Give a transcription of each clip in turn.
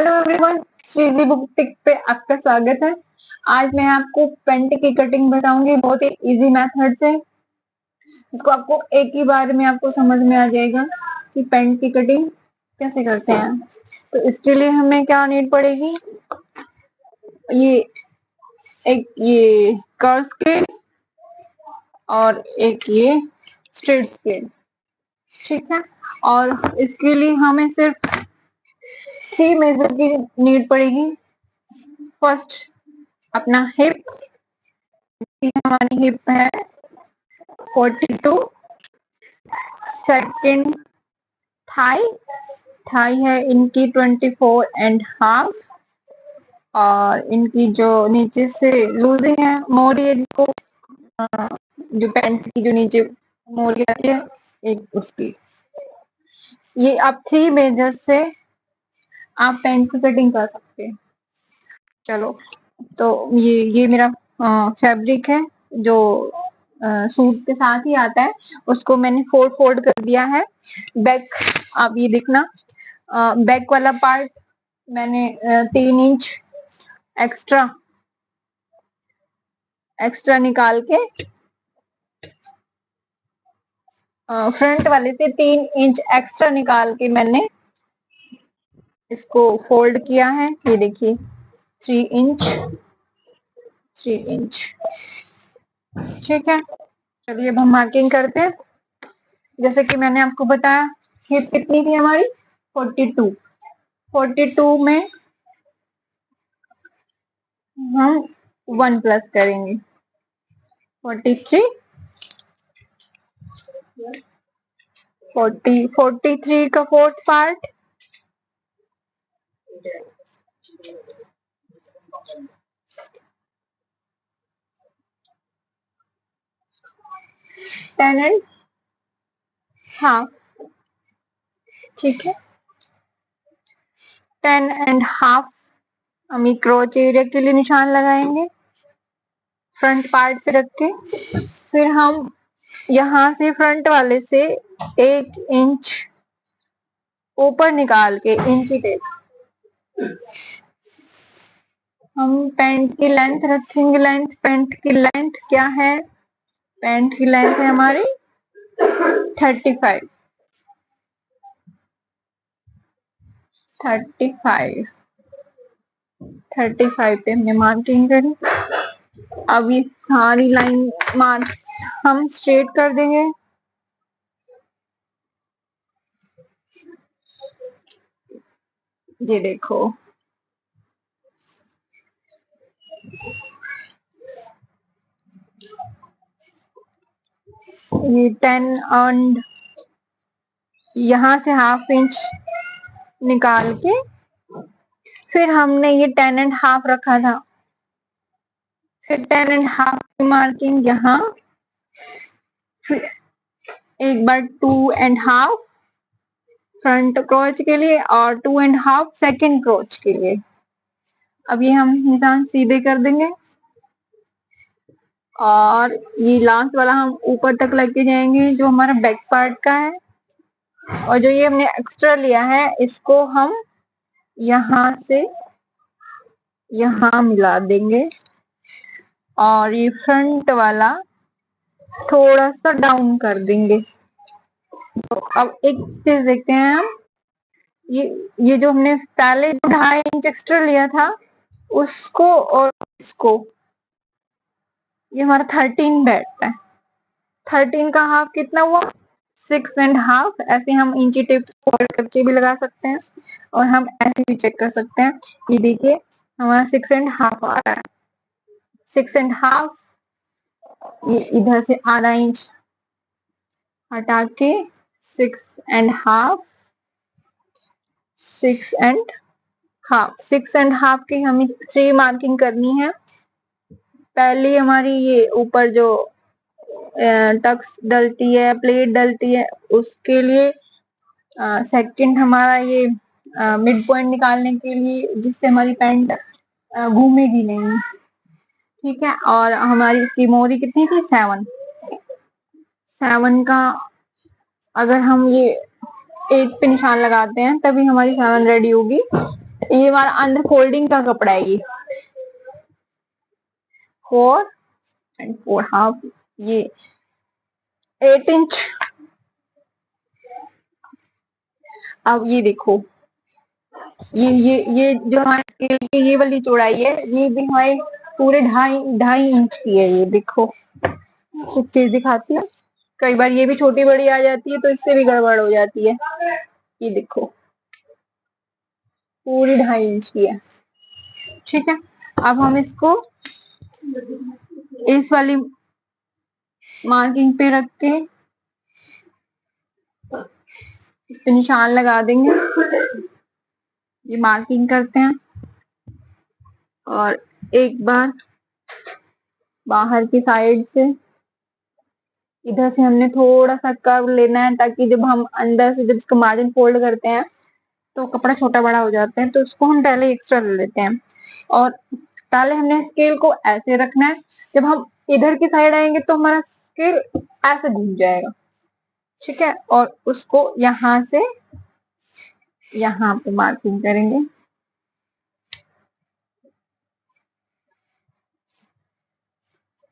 Hello everyone, Shriji book टिक पे आपका स्वागत है। आज मैं आपको पेंट की कटिंग बताऊंगी बहुत ही इजी मेथड से। इसको आपको एक ही बार में आपको समझ में आ जाएगा कि पेंट की कटिंग कैसे करते हैं। तो इसके लिए हमें क्या नीड पड़ेगी, ये ये कर्व स्केल और एक ये स्ट्रेट स्केल, ठीक है। और इसके लिए हमें सिर्फ 3 मेजर की नीड पड़ेगी। फर्स्ट अपना हिप, हमारी हिप है 42। सेकंड थाई, थाई है इनकी 24.5। और इनकी जो नीचे से लूजिंग है, मोरी है जिसको जो पैंट की जो नीचे मोरी आती है एक उसकी। ये आप 3 मेजर से आप पैंट की कटिंग कर सकते हैं। चलो, तो ये मेरा फैब्रिक है जो सूट के साथ ही आता है, उसको मैंने फोल्ड कर दिया है। बैक आप ये देखना, बैक वाला पार्ट मैंने 3 इंच एक्स्ट्रा निकाल के फ्रंट वाले से 3 इंच एक्स्ट्रा निकाल के मैंने इसको फोल्ड किया है। ये देखिए 3 इंच, ठीक है। चलिए अब हम मार्किंग करते हैं। जैसे कि मैंने आपको बताया, हिप कितनी थी हमारी 42 में हम 1 प्लस करेंगे 43। 43 का फोर्थ पार्ट 10.5, ठीक है। 10.5 हम क्रॉच एरिया के लिए निशान लगाएंगे फ्रंट पार्ट पे रख के। फिर हम यहाँ से फ्रंट वाले से 1 इंच ऊपर निकाल के इंची टेप हम पैंट की लेंथ रखेंगे। पैंट की लेंथ क्या है, पैंट की लेंथ है हमारी 35। 35 पे हमने मार्किंग करी। अब ये सारी लाइन मार्क हम स्ट्रेट कर देंगे। ये देखो, ये 10 एंड यहाँ से ½ इंच निकाल के फिर हमने ये 10.5 रखा था। फिर 10.5 की मार्किंग यहाँ, फिर एक बार 2.5 फ्रंट क्रोच के लिए और 2.5 सेकंड क्रोच के लिए। अब ये हम निशान सीधे कर देंगे और ये लास्ट वाला हम ऊपर तक लेके जाएंगे जो हमारा बैक पार्ट का है। और जो ये हमने एक्स्ट्रा लिया है इसको हम यहाँ से यहाँ मिला देंगे और ये फ्रंट वाला थोड़ा सा डाउन कर देंगे। तो अब एक चीज देखते हैं हम, ये जो हमने पहले 2.5 इंच एक्स्ट्रा लिया था उसको और इसको, ये हमारा 13 बैठता है। 13 का हाफ कितना हुआ 6.5। ऐसे हम इंची टेप फोल्ड करके भी लगा सकते हैं और हम ऐसे भी चेक कर सकते हैं। ये देखिए हमारा 6.5 आ रहा है। 6.5 ये इधर से ½ इंच हटा के 6.5 6.5 की हमें 3 मार्किंग करनी है। पहली हमारी ये ऊपर जो टक्स डलती है, प्लेट डलती है, उसके लिए। सेकंड हमारा ये मिड पॉइंट निकालने के लिए जिससे हमारी पैंट घूमेगी नहीं, ठीक है। और हमारी इसकी मोरी कितनी थी 7 का, अगर हम ये 8 पे निशान लगाते हैं तभी हमारी 7 रेडी होगी। ये हमारा अंदर फोल्डिंग का कपड़ा है, ये 4 and 4 हाफ, ये 8 इंच। अब ये देखो, ये जो हमारे स्केल की ये वाली चौड़ाई है, ये भी हमारे पूरे 2.5 इंच की है। ये देखो, कुछ चीज दिखाती है, कई बार ये भी छोटी बड़ी आ जाती है तो इससे भी गड़बड़ हो जाती है। ये देखो, पूरी 2.5 इंच की है। ठीक है, अब हम इसको इस वाली मार्किंग पे रख के इस पे निशान लगा देंगे। ये मार्किंग करते हैं और एक बार बाहर की साइड से इधर से हमने थोड़ा सा कर्व लेना है, ताकि जब हम अंदर से जब इसका मार्जिन फोल्ड करते हैं तो कपड़ा छोटा बड़ा हो जाता है, तो उसको हम पहले एक्स्ट्रा ले लेते हैं। और पहले हमने स्केल को ऐसे रखना है, जब हम इधर की साइड आएंगे तो हमारा स्केल ऐसे घूम जाएगा। ठीक है, और उसको यहाँ से यहाँ पे मार्किंग करेंगे।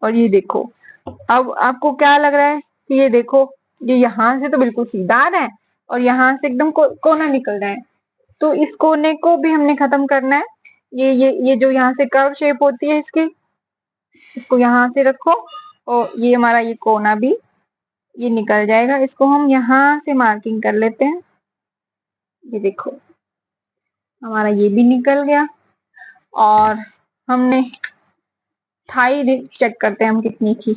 और ये देखो, अब आपको क्या लग रहा है कि ये देखो, ये यहाँ से तो बिल्कुल सीधा आ रहा है और यहाँ से एकदम कोना निकल रहा है, तो इस कोने को भी हमने खत्म करना है। ये जो यहाँ से कर्व शेप होती है इसकी, इसको यहाँ से रखो और ये हमारा ये कोना भी ये निकल जाएगा। इसको हम यहाँ से मार्किंग कर लेते हैं। ये देखो, हमारा ये भी निकल गया। और हमने थाई चेक करते हैं हम कितनी थी,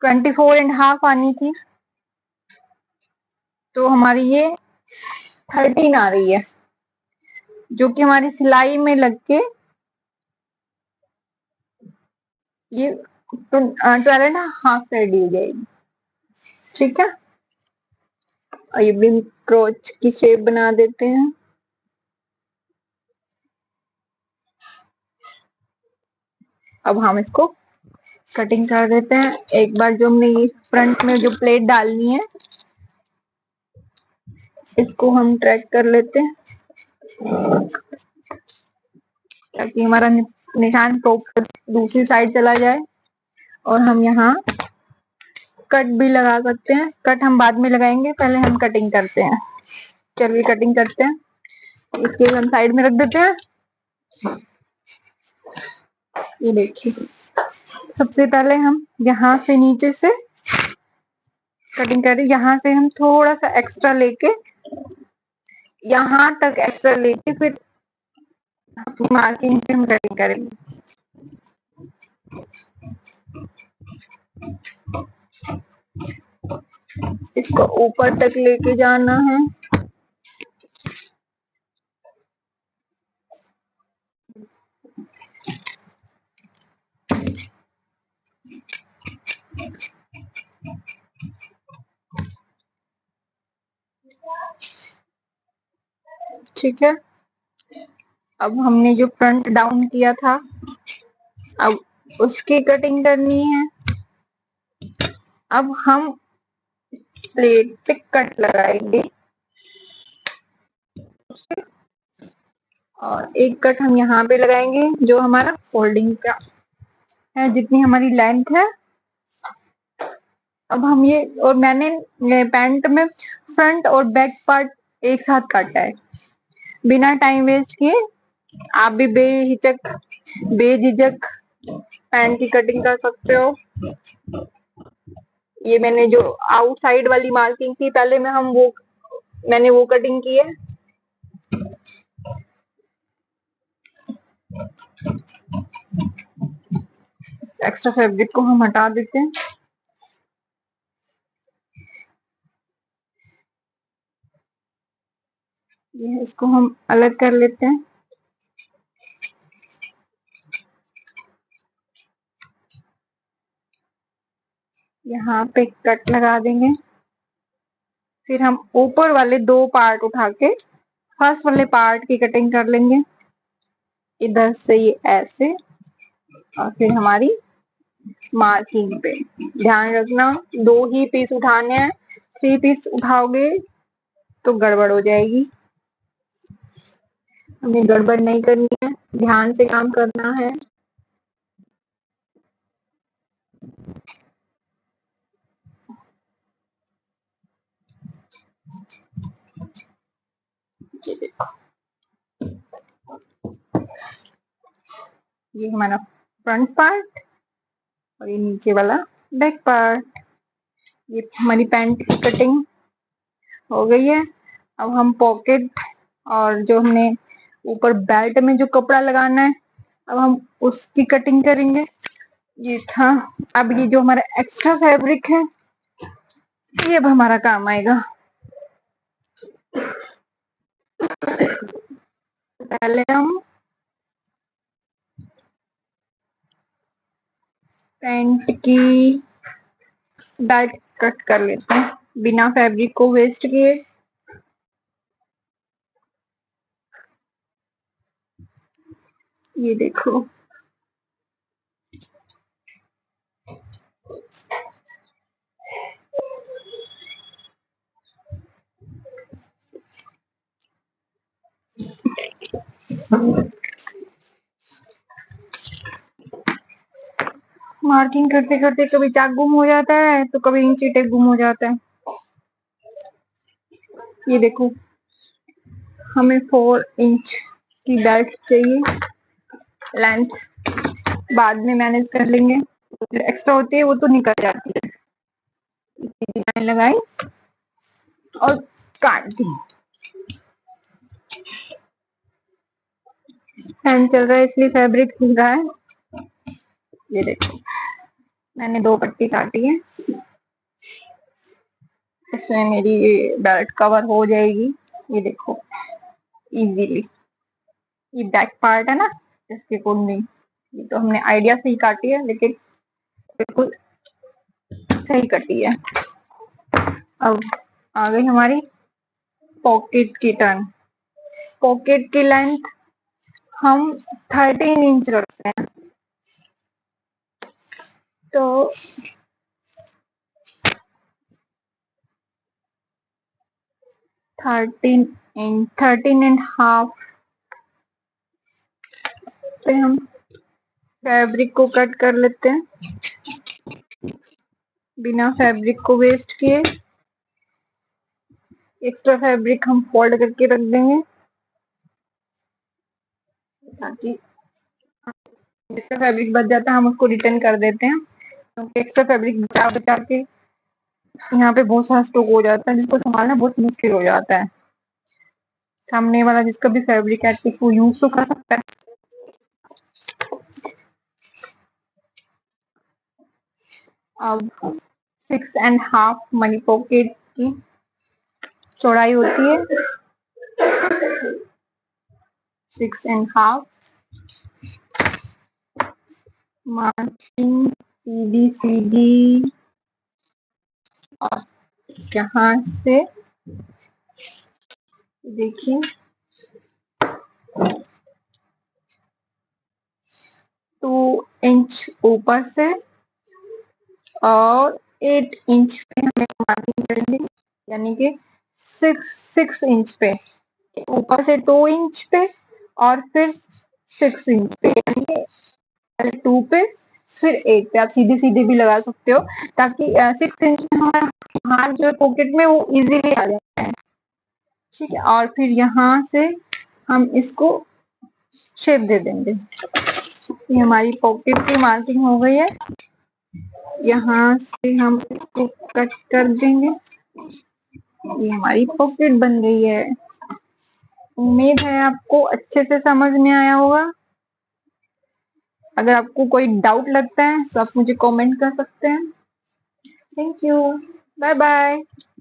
24.5 आनी थी, तो हमारी ये 13 आ रही है, जो कि हमारी सिलाई में लग के ये 12.5 रेडी हो जाएगी। ठीक है, और ये भी क्रोच की शेप बना देते हैं। अब हम इसको कटिंग कर देते हैं। एक बार जो हमने ये फ्रंट में जो प्लेट डालनी है, इसको हम ट्रैक कर लेते हैं, ताकि हमारा निशान प्रॉपर दूसरी साइड चला जाए। और हम यहाँ कट भी लगा सकते हैं, कट हम बाद में लगाएंगे, पहले हम कटिंग करते हैं। चलिए कटिंग करते हैं। इसके हम साइड में रख देते हैं। ये देखिए, सबसे पहले हम यहाँ से नीचे से कटिंग करें। यहाँ से हम थोड़ा सा एक्स्ट्रा लेके, यहाँ तक एक्स्ट्रा लेके फिर अपनी मार्किंग पे हम कटिंग करेंगे। इसको ऊपर तक लेके जाना है। ठीक है, अब हमने जो फ्रंट डाउन किया था, अब उसकी कटिंग करनी है। अब हम प्लेट पे कट लगाएंगे और एक कट हम यहाँ पे लगाएंगे, जो हमारा फोल्डिंग का है, जितनी हमारी लेंथ है। अब हम ये, और मैंने पैंट में फ्रंट और बैक पार्ट एक साथ काटा है। बिना टाइम वेस्ट किए आप भी बेझिझक पैंट की कटिंग कर सकते हो। ये मैंने जो आउटसाइड वाली मार्किंग थी पहले में, मैंने वो कटिंग की है। एक्स्ट्रा फैब्रिक को हम हटा देते हैं। ये इसको हम अलग कर लेते हैं। यहाँ पे कट लगा देंगे। फिर हम ऊपर वाले 2 पार्ट उठा के फर्स्ट वाले पार्ट की कटिंग कर लेंगे, इधर से ये ऐसे, और फिर हमारी मार्किंग पे ध्यान रखना 2 ही पीस उठाने हैं। 3 पीस उठाओगे तो गड़बड़ हो जाएगी। हमें गड़बड़ नहीं करनी है, ध्यान से काम करना है। ये देखो, ये हमारा फ्रंट पार्ट और ये नीचे वाला बैक पार्ट। ये हमारी पैंट की कटिंग हो गई है। अब हम पॉकेट और जो हमने ऊपर बेल्ट में जो कपड़ा लगाना है, अब हम उसकी कटिंग करेंगे। ये था। अब ये जो हमारा एक्स्ट्रा फैब्रिक है, ये अब हमारा काम आएगा। पहले हम पैंट की बेल्ट कट कर लेते हैं बिना फैब्रिक को वेस्ट किए। ये देखो, मार्किंग करते करते कभी चाक गुम हो जाता है तो कभी इंची टेप गुम हो जाता है। ये देखो, हमें 4 इंच की बेल्ट चाहिए। लेंथ बाद में मैनेज कर लेंगे, जो एक्स्ट्रा होती है वो तो निकल जाती है। डिजाइन लगाई और काट दी। फैन चल रहा है इसलिए फैब्रिक हिल रहा है। ये देखो, मैंने 2 पट्टी काटी है, इसमें मेरी ये बेल्ट कवर हो जाएगी। ये देखो इजीली। ये बैक पार्ट है ना, इसके कुंडली, ये तो हमने आइडिया से ही काटी है, लेकिन बिल्कुल सही कटी है। अब आ गई हमारी पॉकेट की टर्न। पॉकेट की लेंथ हम 13 इंच रखते हैं, तो 13.5 पे हम फैब्रिक को कट कर लेते हैं बिना फैब्रिक को वेस्ट किए। एक्स्ट्रा फैब्रिक हम फोल्ड करके रख देंगे ताकि जिसका फैब्रिक बच जाता है हम उसको रिटर्न कर देते हैं, क्योंकि एक्स्ट्रा फैब्रिक बचा बचा के यहाँ पे बहुत सारा स्टॉक हो जाता है, जिसको संभालना बहुत मुश्किल हो जाता है। सामने वाला जिसका भी फैब्रिक है उसको यूज तो कर सकता है। अब 6.5 मनी पॉकेट की चौड़ाई होती है। 6.5 मार्किंग सीधी सीधी, और यहाँ से देखिए 2 इंच ऊपर से और 8 इंच पे हमें मार्किंग करेंगे, यानी कि 6 इंच पे। ऊपर से 2 इंच पे और फिर 6 इंच पे, यानी कि पहले 2 पे फिर 8 पे। आप सीधे सीधे भी लगा सकते हो, ताकि 6 इंच में हमारा हाथ जो पॉकेट में वो इजीली आ जाता है। ठीक है, और फिर यहाँ से हम इसको शेप दे देंगे। ये हमारी पॉकेट की मार्किंग हो गई है। यहाँ से हम इसको कट कर देंगे। ये हमारी पॉकेट बन गई है। उम्मीद है आपको अच्छे से समझ में आया होगा। अगर आपको कोई डाउट लगता है तो आप मुझे कमेंट कर सकते हैं। Thank you, bye bye.